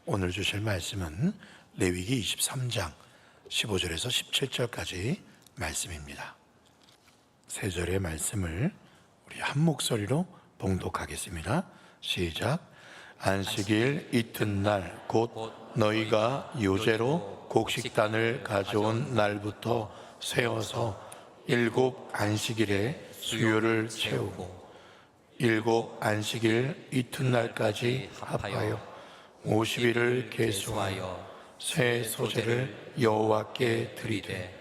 오늘 주실 말씀은 레위기 23장 15절에서 17절까지 말씀입니다. 세 절의 말씀을 우리 한 목소리로 봉독하겠습니다. 시작. 안식일 이튿날 곧 너희가 요제로 곡식단을 가져온 날부터 세워서 7 안식일에 수요를 채우고 7 안식일 이튿날까지 합하여 50일을 계수하여 새 소재를 여호와께 드리되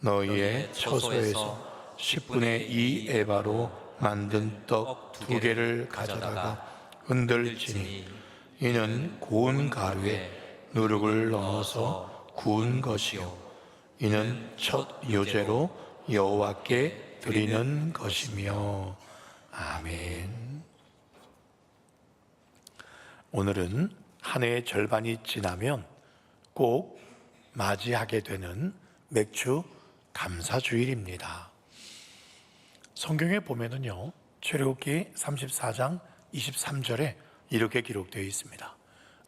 너희의 처소에서 10분의 2 에바로 만든 떡 2개를 가져다가 흔들지니 이는 구운 가루에 누룩을 넣어서 구운 것이요 이는 첫 요제로 여호와께 드리는 것이며. 아멘. 오늘은 한 해의 절반이 지나면 꼭 맞이하게 되는 맥주 감사주일입니다. 성경에 보면은요, 출애굽기 34장 23절에 이렇게 기록되어 있습니다.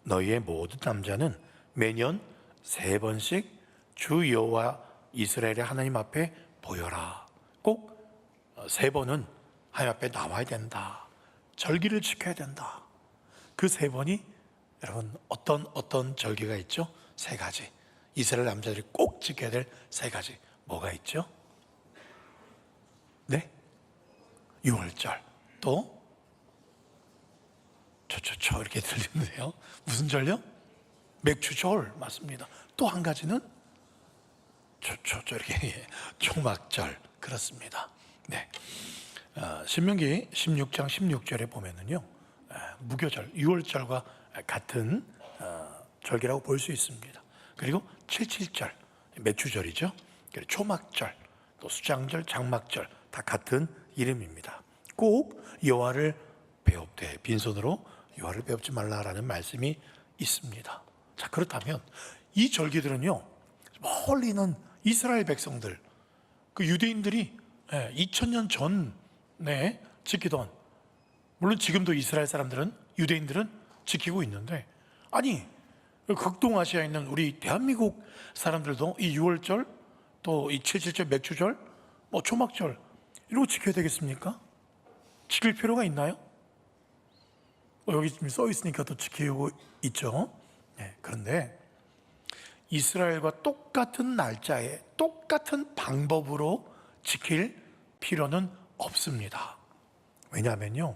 너희의 모든 남자는 매년 3번씩 주 여호와 이스라엘의 하나님 앞에 보여라. 꼭 3번은 하나님 앞에 나와야 된다. 절기를 지켜야 된다. 그 3번이 여러분 어떤 절기가 있죠? 3가지. 이스라엘 남자들이 꼭 지켜야 될 3가지. 뭐가 있죠? 네? 유월절. 또 저 이렇게 들리는데요. 무슨 절요? 맥주절. 맞습니다. 또 한 가지는 저 이렇게 초막절. 그렇습니다. 네. 신명기 16장 16절에 보면은요, 무교절, 유월절과 같은 절기라고 볼 수 있습니다. 그리고 77절, 맥주절이죠. 그리고 초막절, 또 수장절, 장막절 다 같은 이름입니다. 꼭 여호와를 배웁되 빈손으로 여호와를 배웁지 말라라는 말씀이 있습니다. 자, 그렇다면 이 절기들은요, 멀리 있는 이스라엘 백성들, 그 유대인들이 2000년 전에 지키던, 물론 지금도 이스라엘 사람들은, 유대인들은 지키고 있는데, 아니 극동아시아에 있는 우리 대한민국 사람들도 이 6월절, 또 이 77절 맥주절, 뭐 초막절 이런 거 지켜야 되겠습니까? 지킬 필요가 있나요? 여기 지금 써 있으니까 또 지키고 있죠. 네, 그런데 이스라엘과 똑같은 날짜에 똑같은 방법으로 지킬 필요는 없습니다. 왜냐하면요,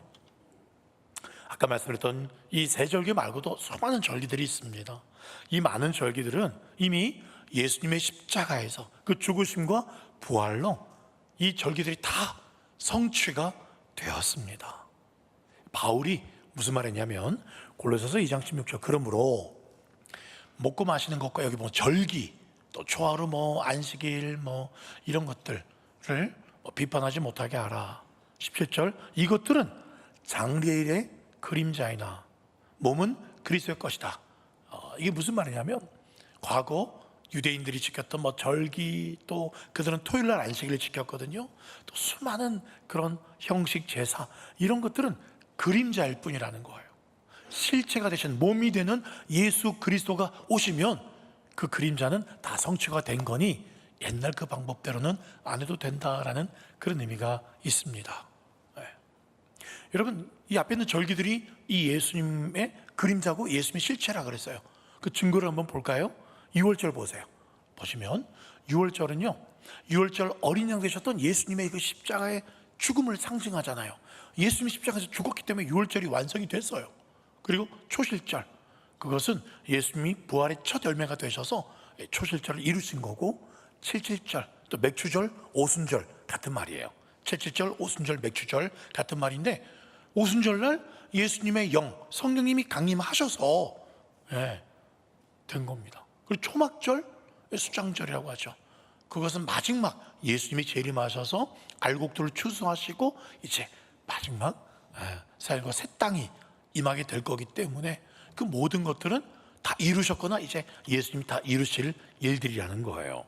아까 말씀드렸던 이 세 절기 말고도 수많은 절기들이 있습니다. 이 많은 절기들은 이미 예수님의 십자가에서 그 죽으심과 부활로 이 절기들이 다 성취가 되었습니다. 바울이 무슨 말했냐면 골로새서 2장 16절, 그러므로 먹고 마시는 것과 여기 뭐 절기, 또 초하루, 뭐 안식일, 뭐 이런 것들을 비판하지 못하게 하라. 17절, 이것들은 장래일의 그림자이나 몸은 그리스도의 것이다. 이게 무슨 말이냐면, 과거 유대인들이 지켰던 뭐 절기, 또 그들은 토요일날 안식일을 지켰거든요. 또 수많은 그런 형식 제사, 이런 것들은 그림자일 뿐이라는 거예요. 실체가 되신 몸이 되는 예수 그리스도가 오시면 그 그림자는 다 성취가 된 거니 옛날 그 방법대로는 안 해도 된다라는 그런 의미가 있습니다. 네. 여러분, 이 앞에 있는 절기들이 이 예수님의 그림자고 예수님의 실체라 그랬어요. 그 증거를 한번 볼까요? 6월절 보세요. 보시면 6월절은요, 6월절 어린 양 되셨던 예수님의 그 십자가의 죽음을 상징하잖아요. 예수님이 십자가에서 죽었기 때문에 6월절이 완성이 됐어요. 그리고 초실절, 그것은 예수님이 부활의 첫 열매가 되셔서 초실절을 이루신 거고, 77절, 또 맥주절, 오순절 같은 말이에요. 77절, 오순절, 맥주절 같은 말인데, 오순절날 예수님의 영, 성령님이 강림하셔서 된 겁니다. 그리고 초막절, 수장절이라고 하죠. 그것은 마지막 예수님이 재림하셔서 알곡들을 추수하시고 이제 마지막 삶과 새 땅이 임하게 될 거기 때문에 그 모든 것들은 다 이루셨거나 이제 예수님이 다 이루실 일들이라는 거예요.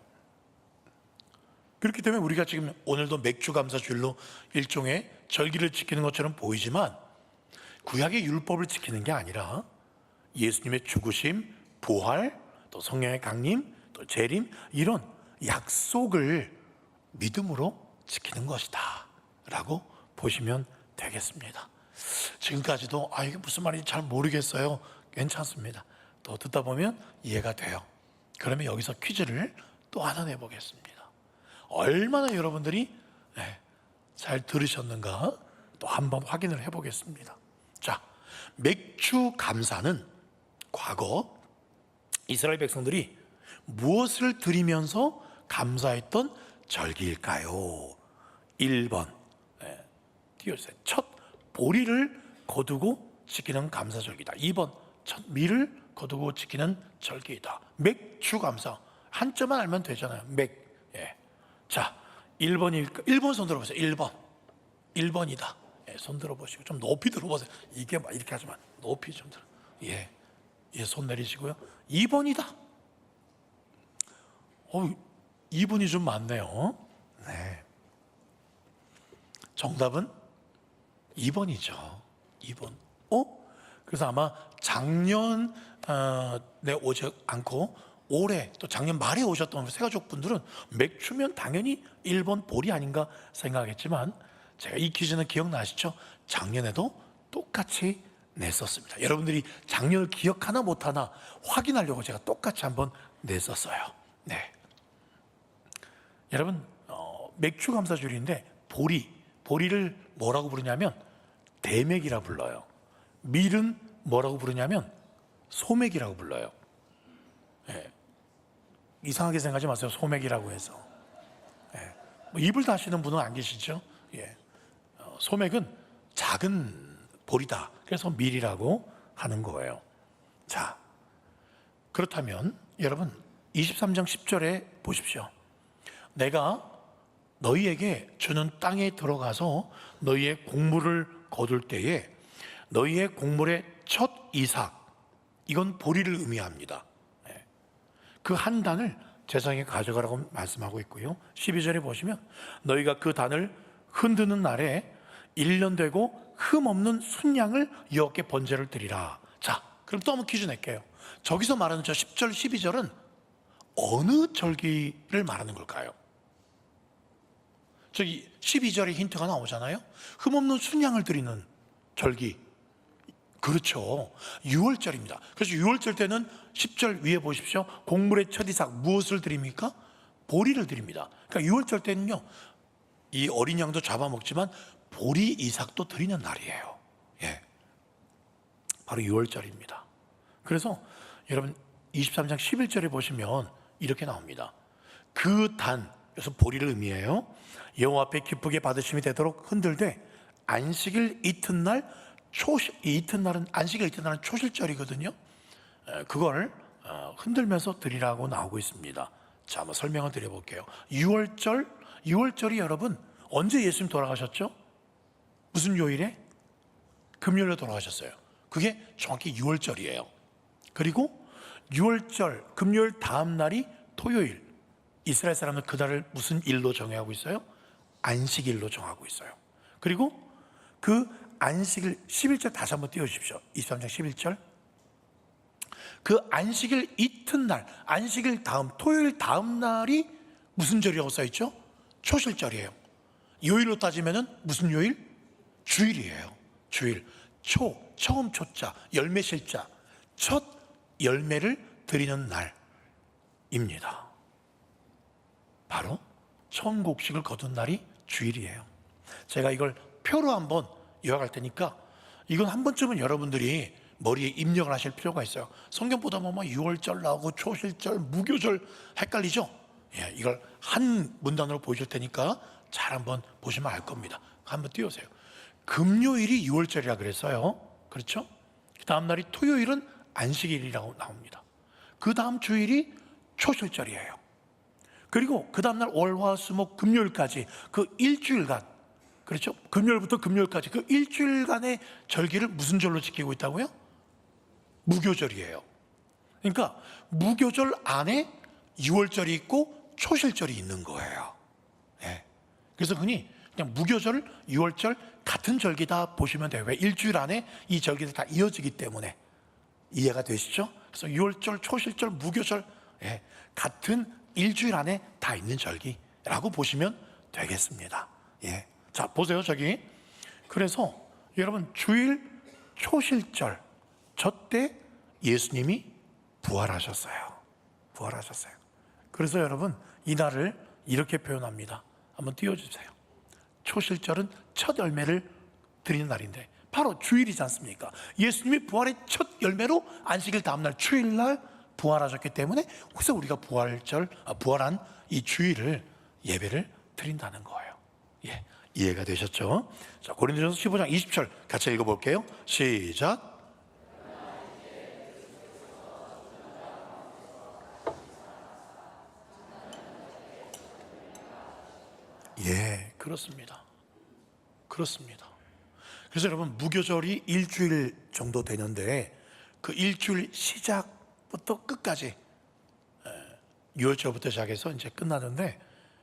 그렇기 때문에 우리가 지금 오늘도 맥주감사주일로 일종의 절기를 지키는 것처럼 보이지만, 구약의 율법을 지키는 게 아니라 예수님의 죽으심, 부활, 또 성령의 강림, 또 재림, 이런 약속을 믿음으로 지키는 것이다 라고 보시면 되겠습니다. 지금까지도 이게 무슨 말인지 잘 모르겠어요. 괜찮습니다. 또 듣다 보면 이해가 돼요. 그러면 여기서 퀴즈를 또 하나 내보겠습니다. 얼마나 여러분들이 잘 들으셨는가 또 한번 확인을 해보겠습니다. 자, 맥주 감사는 과거 이스라엘 백성들이 무엇을 드리면서 감사했던 절기일까요? 1번 띄워주세요. 첫 보리를 거두고 지키는 감사절기다. 2번 첫 밀을 거두고 지키는 절기이다. 맥주 감사 한자만 알면 되잖아요. 자, 1번일까? 1번 손 들어보세요. 1번이다. 손 들어보시고 좀 높이 들어보세요. 이게 막 이렇게 하지만 높이 좀 들어. 손 내리시고요. 2번이다. 2번이 좀 많네요. 정답은 2번이죠. 2번. 그래서 아마 작년에 오지 않고 올해 또 작년 말에 오셨던 새가족 분들은 맥주면 당연히 1번 보리 아닌가 생각했지만 제가 이 퀴즈는 기억나시죠? 작년에도 똑같이 냈었습니다. 여러분들이 작년을 기억하나 못하나 확인하려고 제가 똑같이 한번 냈었어요. 여러분 맥주 감사주일인데 보리를 뭐라고 부르냐면 대맥이라 불러요. 밀은 뭐라고 부르냐면 소맥이라고 불러요. 이상하게 생각하지 마세요. 소맥이라고 해서 입을 다시는 분은 안 계시죠? 소맥은 작은 보리다. 그래서 밀이라고 하는 거예요. 자, 그렇다면 여러분 23장 10절에 보십시오. 내가 너희에게 주는 땅에 들어가서 너희의 곡물을 거둘 때에 너희의 곡물의 첫 이삭, 이건 보리를 의미합니다. 그 한 단을 제사장에 가져가라고 말씀하고 있고요. 12절에 보시면 너희가 그 단을 흔드는 날에 1년 되고 흠없는 순양을 여호와께 번제를 드리라. 자, 그럼 또 한번 퀴즈 낼게요. 저기서 말하는 저 10절, 12절은 어느 절기를 말하는 걸까요? 저기 12절에 힌트가 나오잖아요. 흠없는 순양을 드리는 절기. 그렇죠. 6월절입니다. 그래서 6월절 때는 10절 위에 보십시오. 곡물의 첫 이삭 무엇을 드립니까? 보리를 드립니다. 그러니까 6월절 때는요, 이 어린 양도 잡아먹지만 보리 이삭도 드리는 날이에요. 바로 6월절입니다. 그래서 여러분 23장 11절에 보시면 이렇게 나옵니다. 그 단, 그래서 보리를 의미해요. 여호와 앞에 기쁘게 받으심이 되도록 흔들되 안식일 이튿날 이튿날은 안식일 이튿날은 초실절이거든요. 그걸 흔들면서 드리라고 나오고 있습니다. 자, 한번 설명을 드려볼게요. 6월절이 여러분 언제 예수님 돌아가셨죠? 무슨 요일에? 금요일에 돌아가셨어요. 그게 정확히 6월절이에요. 그리고 6월절 금요일 다음 날이 토요일. 이스라엘 사람은 그날을 무슨 일로 정하고 있어요? 안식일로 정하고 있어요. 그리고 그 안식일 11절 다시 한번 띄워주십시오. 23장 11절. 그 안식일 이튿날, 안식일 다음 토요일 다음 날이 무슨 절이라고 써있죠? 초실절이에요. 요일로 따지면은 무슨 요일? 주일이에요. 주일. 처음 초자, 열매 실자, 첫 열매를 드리는 날입니다. 바로 처음 곡식을 거둔 날이 주일이에요. 제가 이걸 표로 한번 요약할 테니까 이건 한 번쯤은 여러분들이 머리에 입력을 하실 필요가 있어요. 성경 보다 보면 6월절 나오고 초실절, 무교절 헷갈리죠? 이걸 한 문단으로 보여줄 테니까 잘 한번 보시면 알 겁니다. 한번 띄우세요. 금요일이 6월절이라 그랬어요. 그렇죠? 그 다음 날이 토요일은 안식일이라고 나옵니다. 그 다음 주일이 초실절이에요. 그리고 그 다음 날 월, 화, 수, 목, 금요일까지 그 일주일간, 그렇죠? 금요일부터 금요일까지 그 일주일간의 절기를 무슨 절로 지키고 있다고요? 무교절이에요. 그러니까 무교절 안에 6월절이 있고 초실절이 있는 거예요. 그래서 흔히 그냥 무교절, 6월절 같은 절기다 보시면 돼요. 왜? 일주일 안에 이 절기들 다 이어지기 때문에 이해가 되시죠? 그래서 유월절, 초실절, 무교절, 같은 일주일 안에 다 있는 절기라고 보시면 되겠습니다. 자, 보세요, 저기. 그래서 여러분, 주일 초실절, 저 때 예수님이 부활하셨어요. 그래서 여러분, 이날을 이렇게 표현합니다. 한번 띄워주세요. 초실절은 첫 열매를 드리는 날인데 바로 주일이지 않습니까? 예수님이 부활의 첫 열매로 안식일 다음날 주일날 부활하셨기 때문에 그래서 우리가 부활한 이 주일을 예배를 드린다는 거예요. 이해가 되셨죠? 자, 고린도전서 15장 20절 같이 읽어볼게요. 시작. 그렇습니다. 그래서 여러분, 무교절이 일주일 정도 되는데 그 일주일 시작부터 끝까지 6월절부터 시작해서 이제 끝나는데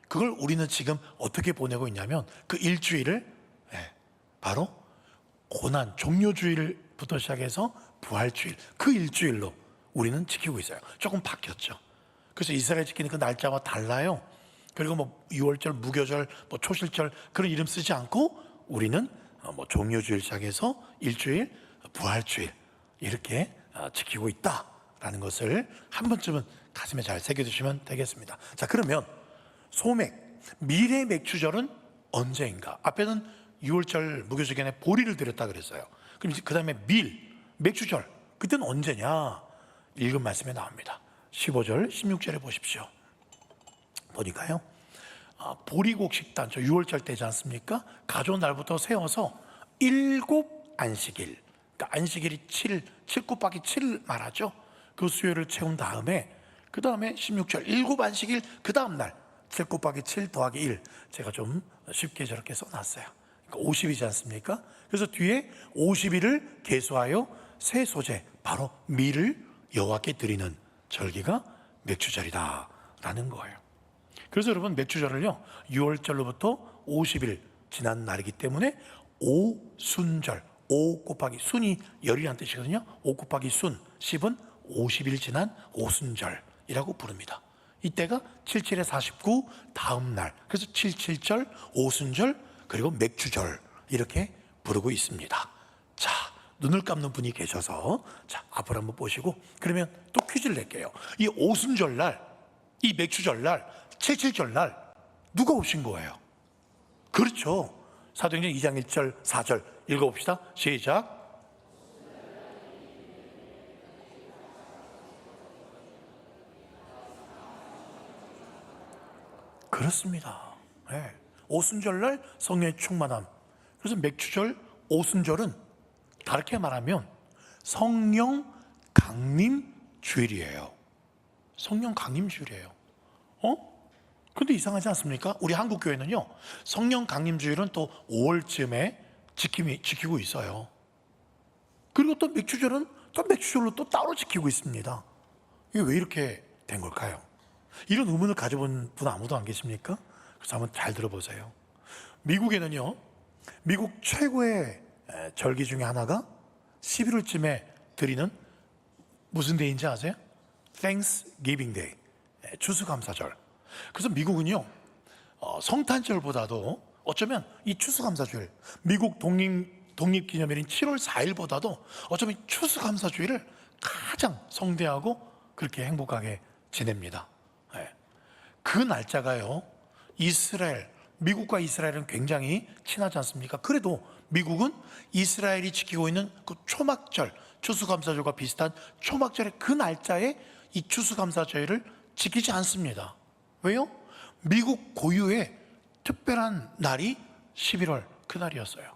그걸 우리는 지금 어떻게 보내고 있냐면 그 일주일을 바로 고난 종료주일부터 시작해서 부활주일, 그 일주일로 우리는 지키고 있어요. 조금 바뀌었죠. 그래서 이스라엘 지키는 그 날짜와 달라요. 그리고 뭐 6월절, 무교절, 뭐 초실절 그런 이름 쓰지 않고 우리는 뭐 종료주일 시작해서 일주일, 부활주일 이렇게 지키고 있다라는 것을 한 번쯤은 가슴에 잘 새겨두시면 되겠습니다. 자, 그러면 소맥, 밀의 맥주절은 언제인가? 앞에는 6월절 무교절 기간에 보리를 드렸다 그랬어요. 그럼 그 다음에 맥주절, 그때는 언제냐? 읽은 말씀에 나옵니다. 15절, 16절에 보십시오. 보니까요, 보리곡 식단, 저 6월절 때지 않습니까? 가져온 날부터 세워서 7 안식일, 그러니까 안식일이 7 곱하기 7 말하죠. 그 수요일을 채운 다음에 그 다음에 16절 7 안식일, 그 다음 날 7 곱하기 7 더하기 1, 제가 좀 쉽게 저렇게 써놨어요. 그러니까 50이지 않습니까? 그래서 뒤에 50일을 계수하여 새 소재, 바로 밀을 여호와께 드리는 절기가 맥주절이다 라는 거예요. 그래서 여러분, 맥주절을요 6월절로부터 50일 지난 날이기 때문에 오순절, 5 곱하기 순이 열이라는 뜻이거든요. 5 곱하기 순 10은 50일 지난 오순절이라고 부릅니다. 이때가 77에 49 다음 날, 그래서 77절, 오순절, 그리고 맥주절 이렇게 부르고 있습니다. 자, 눈을 감는 분이 계셔서 자, 앞으로 한번 보시고 그러면 또 퀴즈를 낼게요. 이 오순절 날, 이 맥주절 날, 77절 날 누가 오신 거예요? 그렇죠. 사도행전 2장 1절 4절 읽어봅시다. 시작. 그렇습니다. 오순절날 성령의 충만함. 그래서 맥주절, 오순절은 다르게 말하면 성령 강림 주일이에요. 성령 강림 주일이에요. 근데 이상하지 않습니까? 우리 한국 교회는요, 성령 강림 주일은 또 5월쯤에 지키고 있어요. 그리고 또 맥주절은 또 맥주절로 또 따로 지키고 있습니다. 이게 왜 이렇게 된 걸까요? 이런 의문을 가져본 분 아무도 안 계십니까? 그래서 한번 잘 들어보세요. 미국에는요, 미국 최고의 절기 중에 하나가 11월쯤에 드리는 무슨 데이인지 아세요? Thanksgiving Day, 추수감사절. 그래서 미국은요, 성탄절보다도 어쩌면 이 추수감사주일, 미국 독립기념일인 7월 4일보다도 어쩌면 추수감사주일을 가장 성대하고 그렇게 행복하게 지냅니다. 그 날짜가요, 미국과 이스라엘은 굉장히 친하지 않습니까? 그래도 미국은 이스라엘이 지키고 있는 그 초막절, 추수감사절과 비슷한 초막절의 그 날짜에 이 추수감사절을 지키지 않습니다. 왜요? 미국 고유의 특별한 날이 11월 그날이었어요.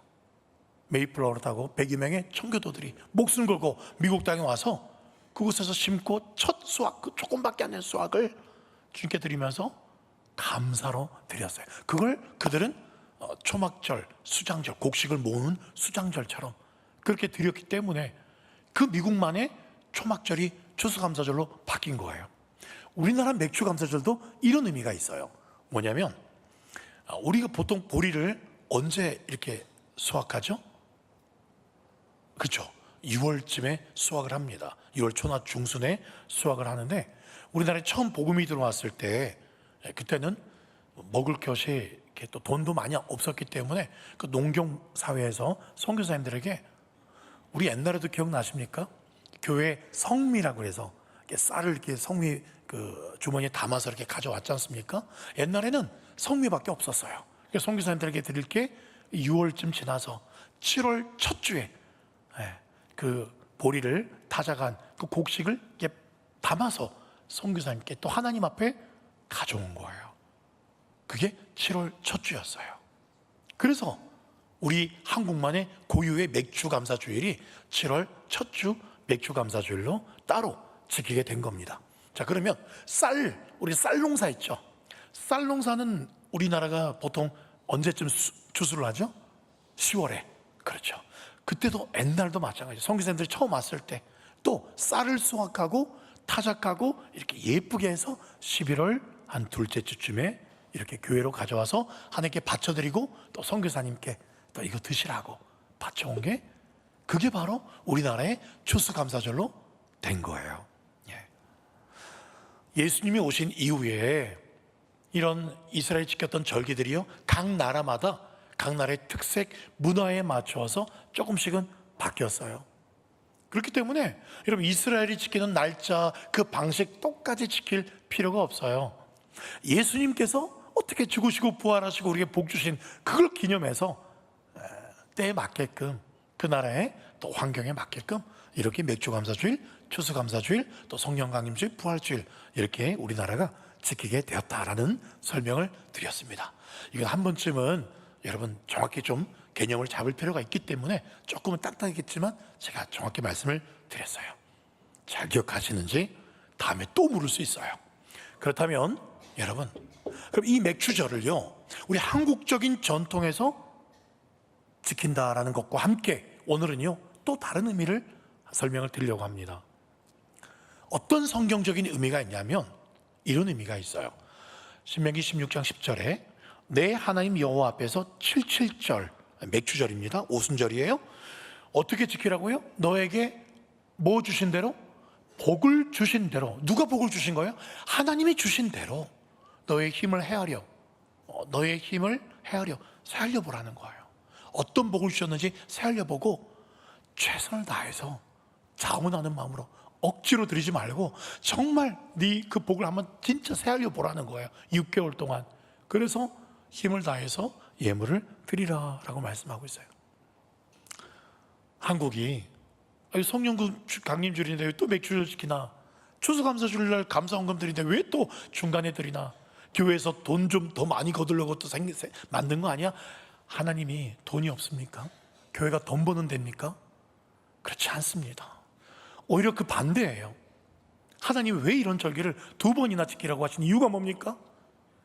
메이플라워를 타고 100여 명의 청교도들이 목숨 걸고 미국 땅에 와서 그곳에서 심고 첫 수확, 그 조금밖에 안 된 수확을 주님께 드리면서 감사로 드렸어요. 그걸 그들은 초막절, 수장절, 곡식을 모으는 수장절처럼 그렇게 드렸기 때문에 그 미국만의 초막절이 추수감사절로 바뀐 거예요. 우리나라 맥주감사절도 이런 의미가 있어요. 뭐냐면 우리가 보통 보리를 언제 이렇게 수확하죠? 그렇죠. 6월쯤에 수확을 합니다. 6월 초나 중순에 수확을 하는데, 우리나라에 처음 복음이 들어왔을 때 그때는 먹을 것이 이렇게 또 돈도 많이 없었기 때문에 그 농경 사회에서 선교사님들에게, 우리 옛날에도 기억나십니까? 교회 성미라고 해서 쌀을 이렇게 성미 그 주머니에 담아서 이렇게 가져왔지 않습니까? 옛날에는 성미밖에 없었어요. 그래서 선교사님들에게 드릴 게 6월쯤 지나서 7월 첫 주에 그 보리를 다져간 그 곡식을 이렇게 담아서 선교사님께 또 하나님 앞에 가져온 거예요. 그게 7월 첫 주였어요. 그래서 우리 한국만의 고유의 맥주 감사 주일이 7월 첫 주 맥주 감사 주일로 따로 지키게 된 겁니다. 자, 그러면 우리 쌀 농사 있죠. 쌀 농사는 우리나라가 보통 언제쯤 추수를 하죠? 10월에. 그렇죠. 그때도 옛날도 마찬가지예요. 선교사님들이 처음 왔을 때 또 쌀을 수확하고 타작하고 이렇게 예쁘게 해서 11월 한 둘째 주쯤에 이렇게 교회로 가져와서 하나님께 바쳐드리고 또 선교사님께 또 이거 드시라고 바쳐온 게, 그게 바로 우리나라의 추수감사절로 된 거예요. 예수님이 오신 이후에 이런 이스라엘이 지켰던 절기들이요, 각 나라마다 각 나라의 특색 문화에 맞춰서 조금씩은 바뀌었어요. 그렇기 때문에 여러분, 이스라엘이 지키는 날짜 그 방식 똑같이 지킬 필요가 없어요. 예수님께서 어떻게 죽으시고 부활하시고 우리에게 복 주신 그걸 기념해서 때에 맞게끔, 그 나라의 또 환경에 맞게끔 이렇게 맥주감사주일, 추수감사주일, 또 성령강림주일, 부활주일 이렇게 우리나라가 지키게 되었다라는 설명을 드렸습니다. 이건 한 번쯤은 여러분 정확히 좀 개념을 잡을 필요가 있기 때문에 조금은 딱딱했지만 제가 정확히 말씀을 드렸어요. 잘 기억하시는지 다음에 또 물을 수 있어요. 그렇다면 여러분, 그럼 이 맥주절을요, 우리 한국적인 전통에서 지킨다라는 것과 함께 오늘은요 또 다른 의미를 설명을 드리려고 합니다. 어떤 성경적인 의미가 있냐면 이런 의미가 있어요. 신명기 16장 10절에 내 하나님 여호와 앞에서 77절, 맥주절입니다. 오순절이에요. 어떻게 지키라고요? 너에게 뭐 주신 대로? 복을 주신 대로. 누가 복을 주신 거예요? 하나님이 주신 대로 너의 힘을 헤아려, 너의 힘을 헤아려 새알려 보라는 거예요. 어떤 복을 주셨는지 새알려 보고 최선을 다해서 자원하는 마음으로 억지로 드리지 말고 정말 네 그 복을 한번 진짜 새알려 보라는 거예요. 6개월 동안. 그래서 힘을 다해서 예물을 드리라라고 말씀하고 있어요. 한국이 성령구 강림주일인데 왜 또 맥주를 지키나? 추수감사주일날 감사헌금 드리는데 왜 또 중간에 드리나? 교회에서 돈 좀 더 많이 거두려고 또 만든 거 아니야? 하나님이 돈이 없습니까? 교회가 돈 버는 데입니까? 그렇지 않습니다. 오히려 그 반대예요. 하나님이 왜 이런 절기를 2번이나 지키라고 하신 이유가 뭡니까?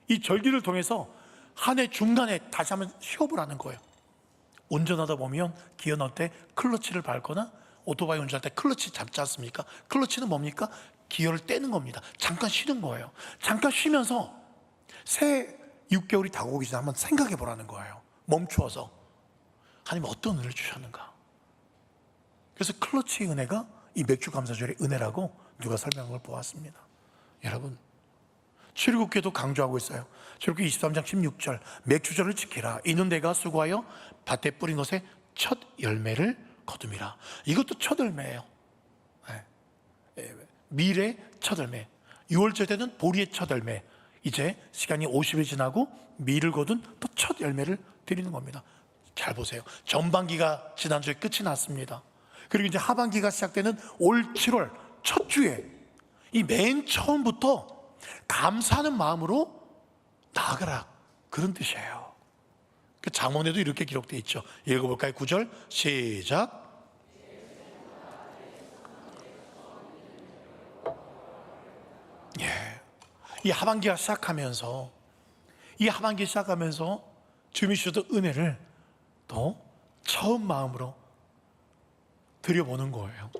이 절기를 통해서 한 해 중간에 다시 한번 쉬어보라는 거예요. 운전하다 보면 기어 넣을 때 클러치를 밟거나 오토바이 운전할 때 클러치 잡지 않습니까? 클러치는 뭡니까? 기어를 떼는 겁니다. 잠깐 쉬는 거예요. 잠깐 쉬면서 새 6개월이 다가오기 전에 한번 생각해 보라는 거예요. 멈추어서 하나님 어떤 은혜를 주셨는가. 그래서 클러치의 은혜가 이 맥주감사절의 은혜라고 누가 설명을 보았습니다. 여러분, 출애굽기에도 강조하고 있어요. 출애굽기 23장 16절 맥주절을 지키라. 이는 내가 수고하여 밭에 뿌린 것의 첫 열매를 거둠이라. 이것도 첫 열매예요. 밀의 첫 열매. 6월절 때는 보리의 첫 열매. 이제 시간이 50일 지나고 밀을 거둔 또 첫 열매를 드리는 겁니다. 잘 보세요. 전반기가 지난주에 끝이 났습니다. 그리고 이제 하반기가 시작되는 올 7월 첫 주에 이 맨 처음부터 감사하는 마음으로 나아가라, 그런 뜻이에요. 그 잠언에도 이렇게 기록되어 있죠. 읽어볼까요? 9절 시작. 이 하반기가 시작하면서 주님이 주셨던 은혜를 또 처음 마음으로 드려보는 거예요.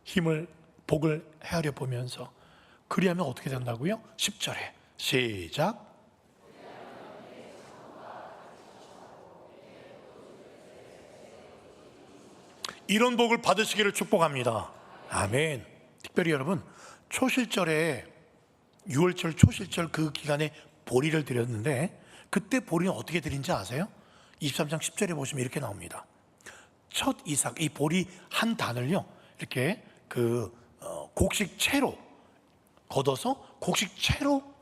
힘을, 복을 헤아려 보면서. 그리하면 어떻게 된다고요? 10절에 시작. 이런 복을 받으시기를 축복합니다. 아멘. 특별히 여러분, 초실절에 6월절 초실절 그 기간에 보리를 드렸는데, 그때 보리는 어떻게 드린지 아세요? 23장 10절에 보시면 이렇게 나옵니다. 첫 이삭, 이 보리 한 단을요, 이렇게 곡식채로 걷어서 곡식채로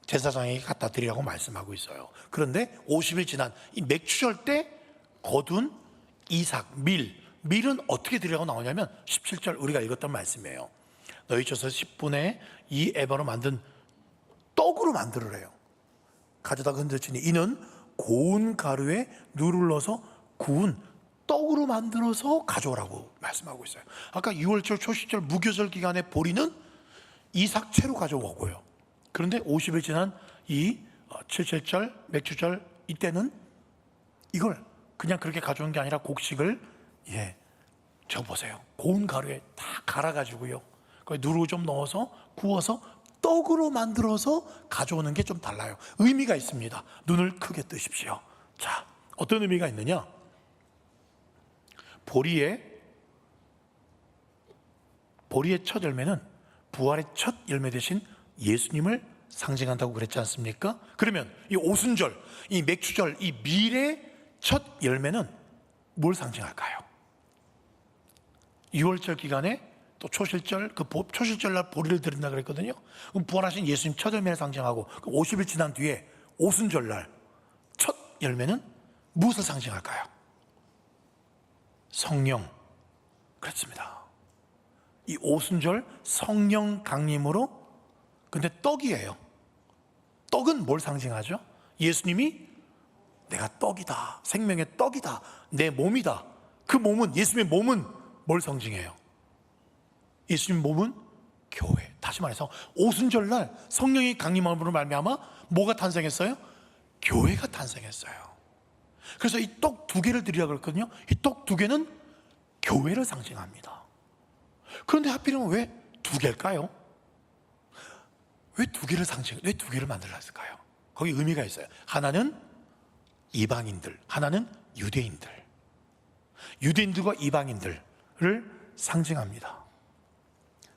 제사장에게 갖다 드리라고 말씀하고 있어요. 그런데 50일 지난 이 맥추절 때 거둔 이삭, 밀은 어떻게 드리라고 나오냐면 17절 우리가 읽었던 말씀이에요. 너희 져서 10분의 2 에바로 만든 떡으로 만들으래요. 가져다가 흔들치니 이는 고운 가루에 누를 넣어서 구운 떡으로 만들어서 가져오라고 말씀하고 있어요. 아까 6월절 초시절 무교절 기간에 보리는 이삭채로 가져오고요. 그런데 50일 지난 이 77절 맥주절 이때는 이걸 그냥 그렇게 가져온 게 아니라 곡식을 저 보세요. 고운 가루에 다 갈아가지고요, 거기 누루 좀 넣어서 구워서 떡으로 만들어서 가져오는 게 좀 달라요. 의미가 있습니다. 눈을 크게 뜨십시오. 자, 어떤 의미가 있느냐? 보리의 첫 열매는 부활의 첫 열매 대신 예수님을 상징한다고 그랬지 않습니까? 그러면 이 오순절, 이 맥주절, 이 밀의 첫 열매는 뭘 상징할까요? 6월절 기간에 또 초실절, 초실절 날 보리를 드린다 그랬거든요. 그럼 부활하신 예수님 첫 열매를 상징하고, 50일 지난 뒤에 오순절 날 첫 열매는 무엇을 상징할까요? 성령. 그렇습니다. 이 오순절 성령 강림으로, 근데 떡이에요. 떡은 뭘 상징하죠? 예수님이 내가 떡이다, 생명의 떡이다, 내 몸이다. 그 몸은, 예수님의 몸은 뭘 상징해요? 예수님 몸은 교회. 다시 말해서 오순절날 성령이 강림함으로 말미암아 뭐가 탄생했어요? 교회가 탄생했어요. 그래서 이 떡 2개를 드리라고 그랬거든요. 이 떡 2개는 교회를 상징합니다. 그런데 하필이면 왜 2개일까요? 왜 2개를 왜 2개를 만들라 했을까요? 거기 의미가 있어요. 하나는 이방인들, 하나는 유대인들. 유대인들과 이방인들을 상징합니다.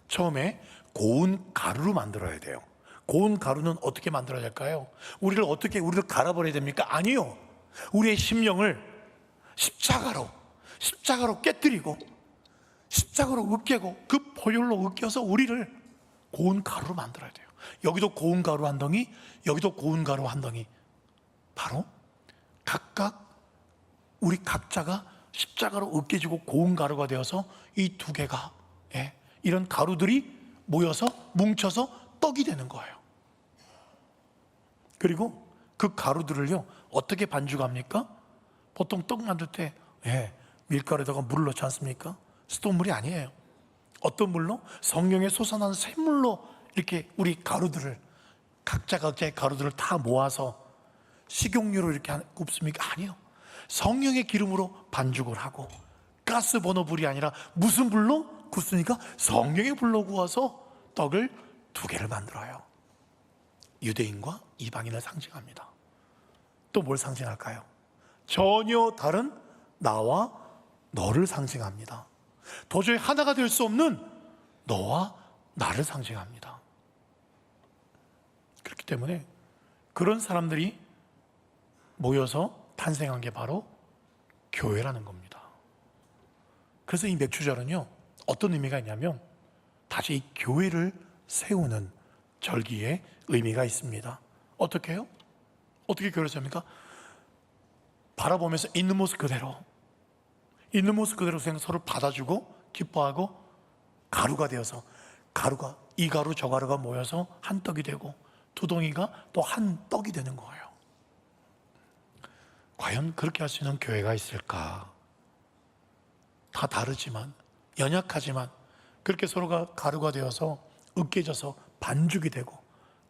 처음에 고운 가루로 만들어야 돼요. 고운 가루는 어떻게 만들어야 될까요? 우리를 갈아버려야 됩니까? 아니요. 우리의 심령을 십자가로 깨뜨리고 십자가로 으깨고 그 보혈로 으깨서 우리를 고운 가루로 만들어야 돼요. 여기도 고운 가루 한 덩이, 여기도 고운 가루 한 덩이. 바로 각각 우리 각자가 십자가로 으깨지고 고운 가루가 되어서 이 2개가 이런 가루들이 모여서 뭉쳐서 떡이 되는 거예요. 그리고 그 가루들을요 어떻게 반죽합니까? 보통 떡 만들 때 밀가루에다가 물을 넣지 않습니까? 수돗물이 아니에요. 어떤 물로? 성령의 솟아나는 샘물로 이렇게 우리 가루들을, 각자의 가루들을 다 모아서 식용유로 이렇게 굽습니까? 아니요. 성령의 기름으로 반죽을 하고, 가스 버너 불이 아니라 무슨 불로 굽습니까? 성령의 불로 구워서 떡을 2개를 만들어요. 유대인과 이방인을 상징합니다. 또 뭘 상징할까요? 전혀 다른 나와 너를 상징합니다. 도저히 하나가 될 수 없는 너와 나를 상징합니다. 그렇기 때문에 그런 사람들이 모여서 탄생한 게 바로 교회라는 겁니다. 그래서 이 맥주절은요 어떤 의미가 있냐면 다시 이 교회를 세우는 절기의 의미가 있습니다. 어떻게 해요? 어떻게 교회를 세웁니까? 바라보면서 있는 모습 그대로 서로 받아주고 기뻐하고, 가루가 되어서 이 가루 저 가루가 모여서 한 떡이 되고 2덩이가 또 한 떡이 되는 거예요. 과연 그렇게 할 수 있는 교회가 있을까? 다 다르지만, 연약하지만 그렇게 서로가 가루가 되어서 으깨져서 반죽이 되고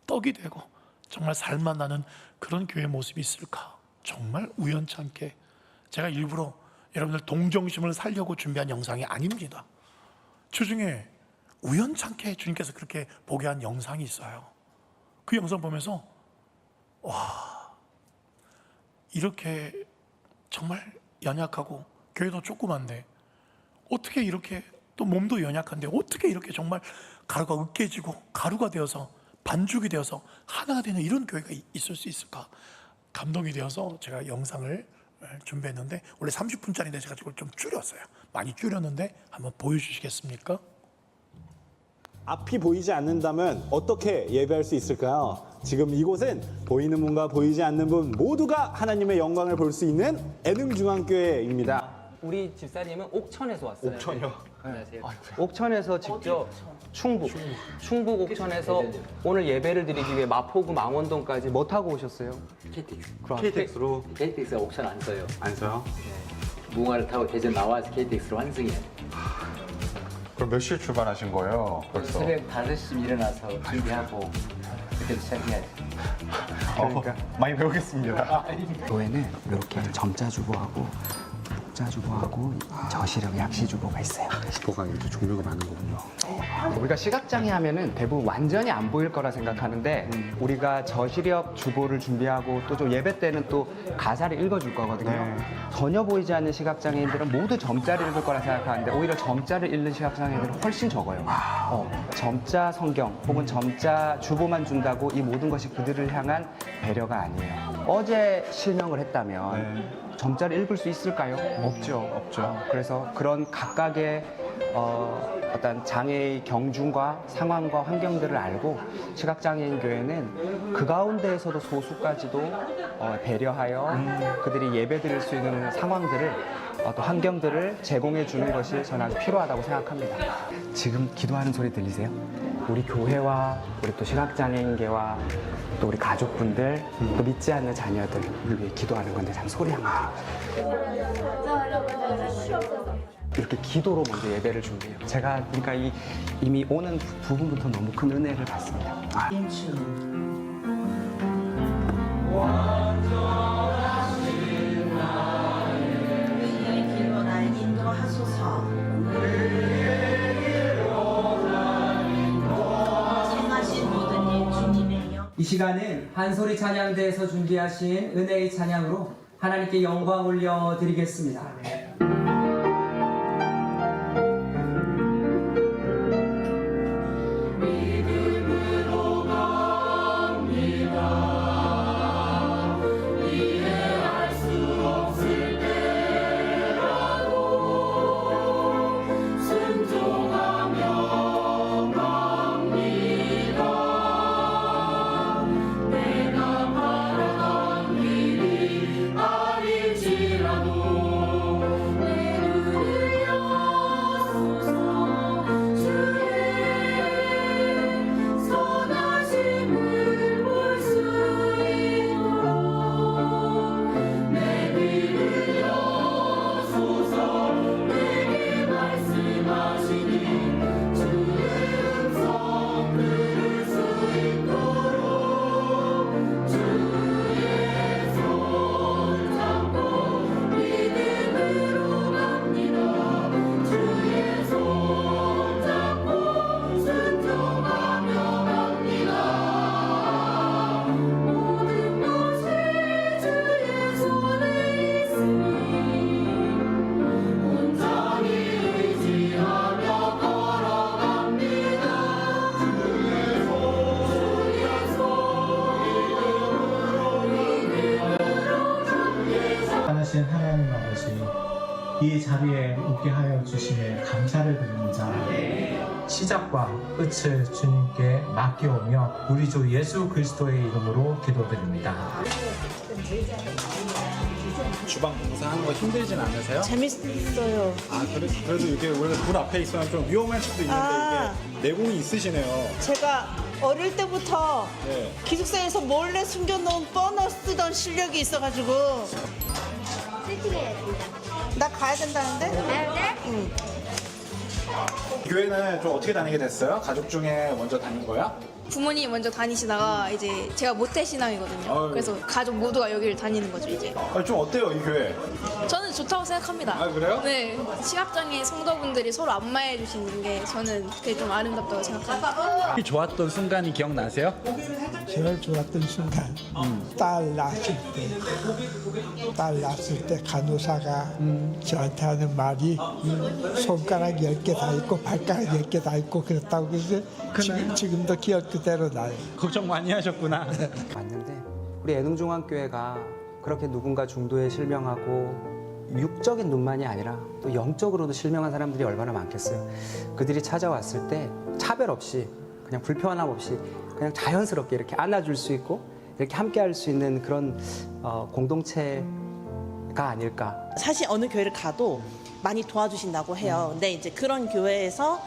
떡이 되고 정말 살맛 나는 그런 교회 모습이 있을까? 정말 우연찮게 제가 일부러 여러분들 동정심을 살려고 준비한 영상이 아닙니다. 주중에 우연찮게 주님께서 그렇게 보게 한 영상이 있어요. 그 영상 보면서 이렇게 정말 연약하고 교회도 조그만데 어떻게 이렇게 또 몸도 연약한데 어떻게 이렇게 정말 가루가 으깨지고 가루가 되어서 반죽이 되어서 하나가 되는 이런 교회가 있을 수 있을까? 감동이 되어서 제가 영상을 준비했는데 원래 30분짜리인데 제가 이걸 좀 줄였어요. 많이 줄였는데 한번 보여주시겠습니까? 앞이 보이지 않는다면 어떻게 예배할 수 있을까요? 지금 이곳은 보이는 분과 보이지 않는 분 모두가 하나님의 영광을 볼 수 있는 애능중앙교회입니다. 우리 집사님은 옥천에서 왔어요. 옥천이요? 안녕하세요. 옥천에서 직접 충북 옥천에서 오늘 예배를 드리기 위해 마포구 망원동까지 뭐 타고 오셨어요? KTX로 KTX가 옥천 안 써요. 안 써요? 무궁화를 타고 대전 나와서 KTX로 환승해요. 그럼 몇 시에 출발하신 거예요? 벌써? 새벽 5시쯤 일어나서 준비하고 그때 시작해야지. 그러니까 많이 배우겠습니다. 교회는 이렇게 점자주보하고 복자주보하고 저시력 약시주보가 있어요. 주보가 이렇게 종류가 많은 거군요. 우리가 시각장애 하면은 대부분 완전히 안 보일 거라 생각하는데 우리가 저시력 주보를 준비하고 또 좀 예배 때는 또 가사를 읽어줄 거거든요. 전혀 보이지 않는 시각장애인들은 모두 점자를 읽을 거라 생각하는데 오히려 점자를 읽는 시각장애인들은 훨씬 적어요. 점자 성경 혹은 점자 주보만 준다고 이 모든 것이 그들을 향한 배려가 아니에요. 어제 실명을 했다면 점자를 읽을 수 있을까요? 없죠. 그래서 그런 각각의 어떤 장애의 경중과 상황과 환경들을 알고 시각장애인 교회는 그 가운데에서도 소수까지도 배려하여 그들이 예배드릴 수 있는 상황들을 또 환경들을 제공해 주는 것이 저는 아주 필요하다고 생각합니다. 지금 기도하는 소리 들리세요? 우리 교회와 우리 또 시각장애인계와 또 우리 가족분들 또 믿지 않는 자녀들을 위해 기도하는 건데 참 소리 한번 이렇게 기도로 먼저 예배를 준비해요. 제가 그러니까 이미 오는 부분부터 너무 큰 은혜를 받습니다. 우리의 길로 날 인도하소서. 행하신 모든 일 주님의 영. 이 시간은 한소리 찬양대에서 준비하신 은혜의 찬양으로 하나님께 영광 올려 드리겠습니다. 하나신 하나님 아버지, 이 자리에 오게 하여 주심에 감사를 드립니다. 시작과 끝을 주님께 맡겨오며 우리 주 예수 그리스도의 이름으로 기도드립니다. 주방 봉사하는 거 힘들진 않으세요? 재밌어요. 그래도 이게 원래 문 앞에 있으면 좀 위험할 수도 있는데 이게 내공이 있으시네요. 제가 어릴 때부터 네. 기숙사에서 몰래 숨겨놓은 버너 쓰던 실력이 있어가지고 나 가야 된다는데? 응. 교회는 좀 어떻게 다니게 됐어요? 가족 중에 먼저 다닌 거야? 부모님이 먼저 다니시다가 이제 제가 모태신앙이거든요. 아유. 그래서 가족 모두가 여기를 다니는 거죠 이제. 좀 어때요 이 교회? 저는 좋다고 생각합니다. 아, 그래요? 네. 시각장애 성도분들이 서로 안마해 주시는 게 저는 그게 좀 아름답다고 생각합니다. 좋았던 순간이 기억나세요? 제일 좋았던 순간 딸 낳았을 때 간호사가 저한테 하는 말이 손가락 10개 다 있고 발가락 10개 다 있고 그랬다고 그래서 지금도 기억 그대로 나요. 걱정 많이 하셨구나. 맞는데 우리 애능중앙교회가 그렇게 누군가 중도에 실명하고 육적인 눈만이 아니라 또 영적으로도 실명한 사람들이 얼마나 많겠어요. 그들이 찾아왔을 때 차별 없이 그냥 불편함 없이 그냥 자연스럽게 이렇게 안아줄 수 있고 이렇게 함께 할 수 있는 그런 공동체가 아닐까. 사실 어느 교회를 가도 많이 도와주신다고 해요. 근데 이제 그런 교회에서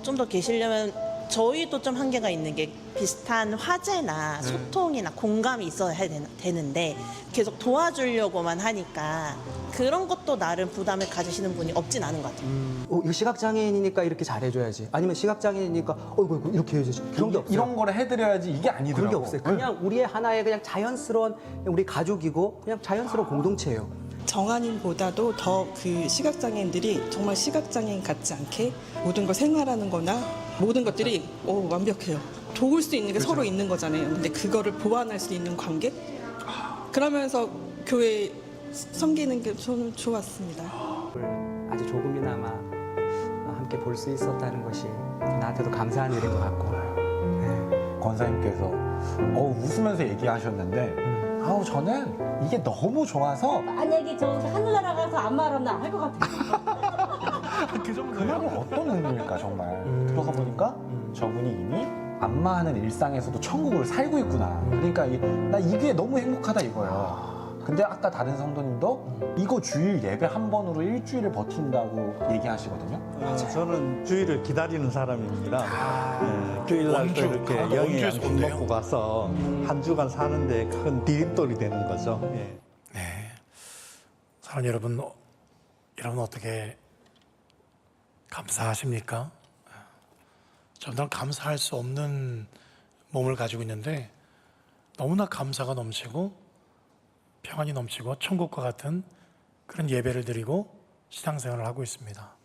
좀 더 계시려면 저희도 좀 한계가 있는 게 비슷한 화제나 소통이나 공감이 있어야 되는데 계속 도와주려고만 하니까 그런 것도 나름 부담을 가지시는 분이 없진 않은 것 같아요. 이거 시각장애인이니까 이렇게 잘해줘야지. 아니면 시각장애인이니까 어이구 이렇게 해야지. 그런 게 없어요. 이런 거를 해드려야지 이게 그런 게 아니더라고. 없어요. 그냥 우리의 하나의 그냥 자연스러운 우리 가족이고 그냥 자연스러운 공동체예요. 정한인보다도 더 그 시각장애인들이 정말 시각장애인 같지 않게 모든 걸 생활하는 거나 모든 것들이 완벽해요. 도울 수 있는 게 서로 있는 거잖아요. 근데 그거를 보완할 수 있는 관계? 그러면서 교회 섬기는 게 저는 좋았습니다. 아주 조금이나마 함께 볼 수 있었다는 것이 나한테도 감사한 일인 것 같고. 권사님께서 웃으면서 얘기하셨는데 저는 이게 너무 좋아서 만약에 저 하늘나라 가서 안 말하면 할 것 같아요. 그 말은 어떤 의미일까 정말 들어가 보니까 저분이 이미 안마하는 일상에서도 천국을 살고 있구나. 그러니까 나 이게 너무 행복하다 이거예요. 근데 아까 다른 성도님도 이거 주일 예배 한 번으로 일주일을 버틴다고 얘기하시거든요. 저는 주일을 기다리는 사람입니다. 주일날 또 이렇게 영의 원주에서 양식 온대요. 먹고 가서 한 주간 사는데 큰 디딤돌이 되는 거죠. 예. 네. 사랑하는 여러분 어떻게 감사하십니까? 저는 감사할 수 없는 몸을 가지고 있는데 너무나 감사가 넘치고 평안이 넘치고 천국과 같은 그런 예배를 드리고 신앙생활을 하고 있습니다.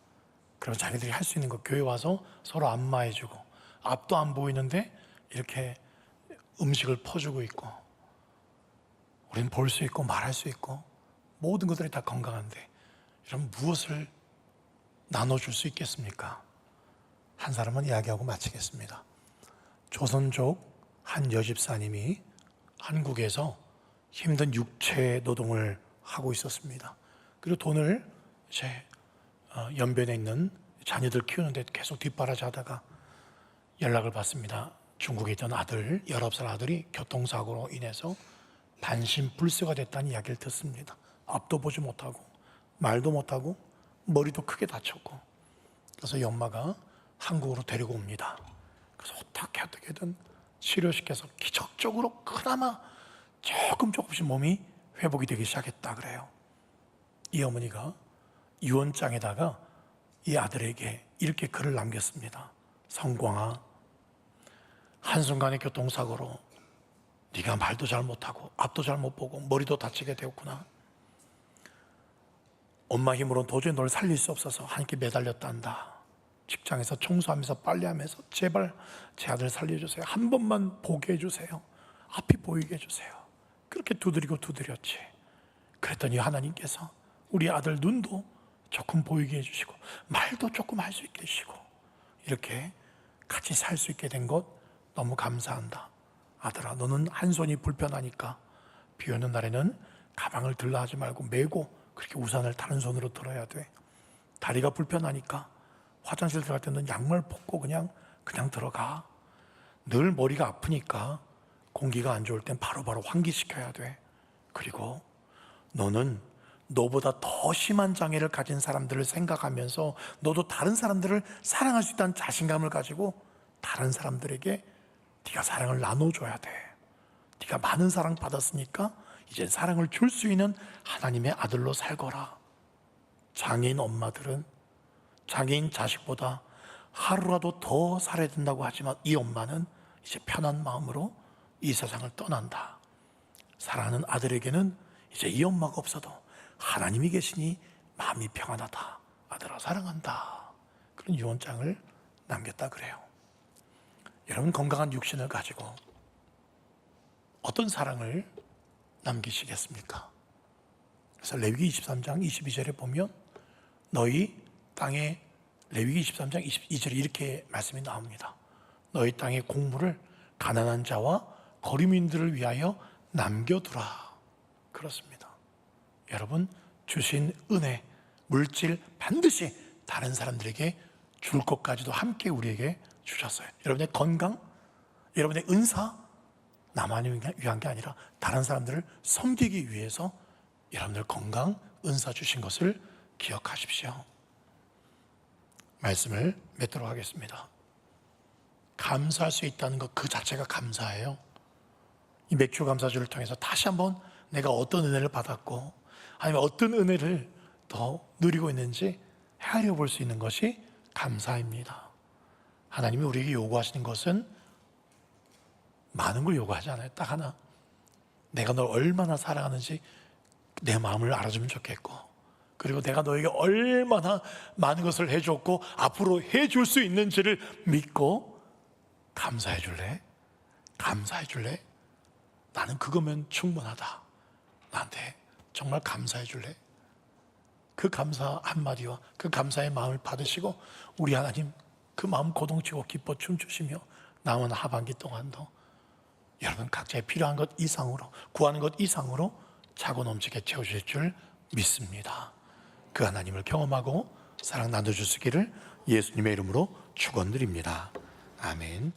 그리고 자기들이 할 수 있는 거 교회 와서 서로 안마해주고 앞도 안 보이는데 이렇게 음식을 퍼주고 있고 우리는 볼 수 있고 말할 수 있고 모든 것들이 다 건강한데 여러분 무엇을 나눠줄 수 있겠습니까? 한 사람은 이야기하고 마치겠습니다. 조선족 한 여집사님이 한국에서 힘든 육체 노동을 하고 있었습니다. 그리고 돈을 이제 연변에 있는 자녀들 키우는데 계속 뒷바라지하다가 연락을 받습니다. 중국에 있던 아들, 19살 아들이 교통사고로 인해서 반신불수가 됐다는 이야기를 듣습니다. 앞도 보지 못하고 말도 못하고 머리도 크게 다쳤고 그래서 이 엄마가 한국으로 데리고 옵니다. 그래서 어떻게든 치료시켜서 기적적으로 그나마 조금씩 몸이 회복이 되기 시작했다 그래요. 이 어머니가 유언장에다가 이 아들에게 이렇게 글을 남겼습니다. 성광아, 한순간의 교통사고로 네가 말도 잘 못하고 앞도 잘 못 보고 머리도 다치게 되었구나. 엄마 힘으로는 도저히 널 살릴 수 없어서 하나님께 매달렸단다. 직장에서 청소하면서 빨래하면서 제발 제 아들 살려주세요. 한 번만 보게 해주세요. 앞이 보이게 해주세요. 그렇게 두드렸지. 그랬더니 하나님께서 우리 아들 눈도 조금 보이게 해주시고 말도 조금 할 수 있게 해주시고 이렇게 같이 살 수 있게 된 것 너무 감사한다. 아들아, 너는 한 손이 불편하니까 비 오는 날에는 가방을 들라 하지 말고 메고 그렇게 우산을 다른 손으로 들어야 돼. 다리가 불편하니까 화장실 들어갈 때는 양말 벗고 그냥 들어가. 늘 머리가 아프니까 공기가 안 좋을 땐 바로바로 환기시켜야 돼. 그리고 너는 너보다 더 심한 장애를 가진 사람들을 생각하면서 너도 다른 사람들을 사랑할 수 있다는 자신감을 가지고 다른 사람들에게 네가 사랑을 나눠줘야 돼. 네가 많은 사랑 받았으니까 이제 사랑을 줄 수 있는 하나님의 아들로 살거라. 장애인 엄마들은 장애인 자식보다 하루라도 더 살아야 된다고 하지만 이 엄마는 이제 편한 마음으로 이 세상을 떠난다. 사랑하는 아들에게는 이제 이 엄마가 없어도 하나님이 계시니 마음이 평안하다. 아들아 사랑한다. 그런 유언장을 남겼다 그래요. 여러분 건강한 육신을 가지고 어떤 사랑을 남기시겠습니까? 그래서 레위기 23장 22절에 보면 너희 땅에 레위기 23장 22절에 이렇게 말씀이 나옵니다. 너희 땅의 곡물을 가난한 자와 거류민들을 위하여 남겨두라. 그렇습니다. 여러분, 주신 은혜, 물질 반드시 다른 사람들에게 줄 것까지도 함께 우리에게 주셨어요. 여러분의 건강, 여러분의 은사, 나만을 위한 게 아니라 다른 사람들을 섬기기 위해서 여러분들 건강, 은사 주신 것을 기억하십시오. 말씀을 맺도록 하겠습니다. 감사할 수 있다는 것 그 자체가 감사예요. 이 맥주 감사주를 통해서 다시 한번 내가 어떤 은혜를 받았고 아니면 어떤 은혜를 더 누리고 있는지 헤아려 볼 수 있는 것이 감사입니다. 하나님이 우리에게 요구하시는 것은 많은 걸 요구하지 않아요. 딱 하나, 내가 널 얼마나 사랑하는지 내 마음을 알아주면 좋겠고, 그리고 내가 너에게 얼마나 많은 것을 해줬고 앞으로 해줄 수 있는지를 믿고 감사해 줄래? 감사해 줄래? 나는 그거면 충분하다. 나한테 정말 감사해 줄래? 그 감사 한마디와 그 감사의 마음을 받으시고 우리 하나님 그 마음 고동치고 기뻐 춤추시며 남은 하반기 동안도 여러분 각자의 필요한 것 이상으로, 구하는 것 이상으로 차고 넘치게 채워주실 줄 믿습니다. 그 하나님을 경험하고 사랑 나눠주시기를 예수님의 이름으로 축원드립니다. 아멘.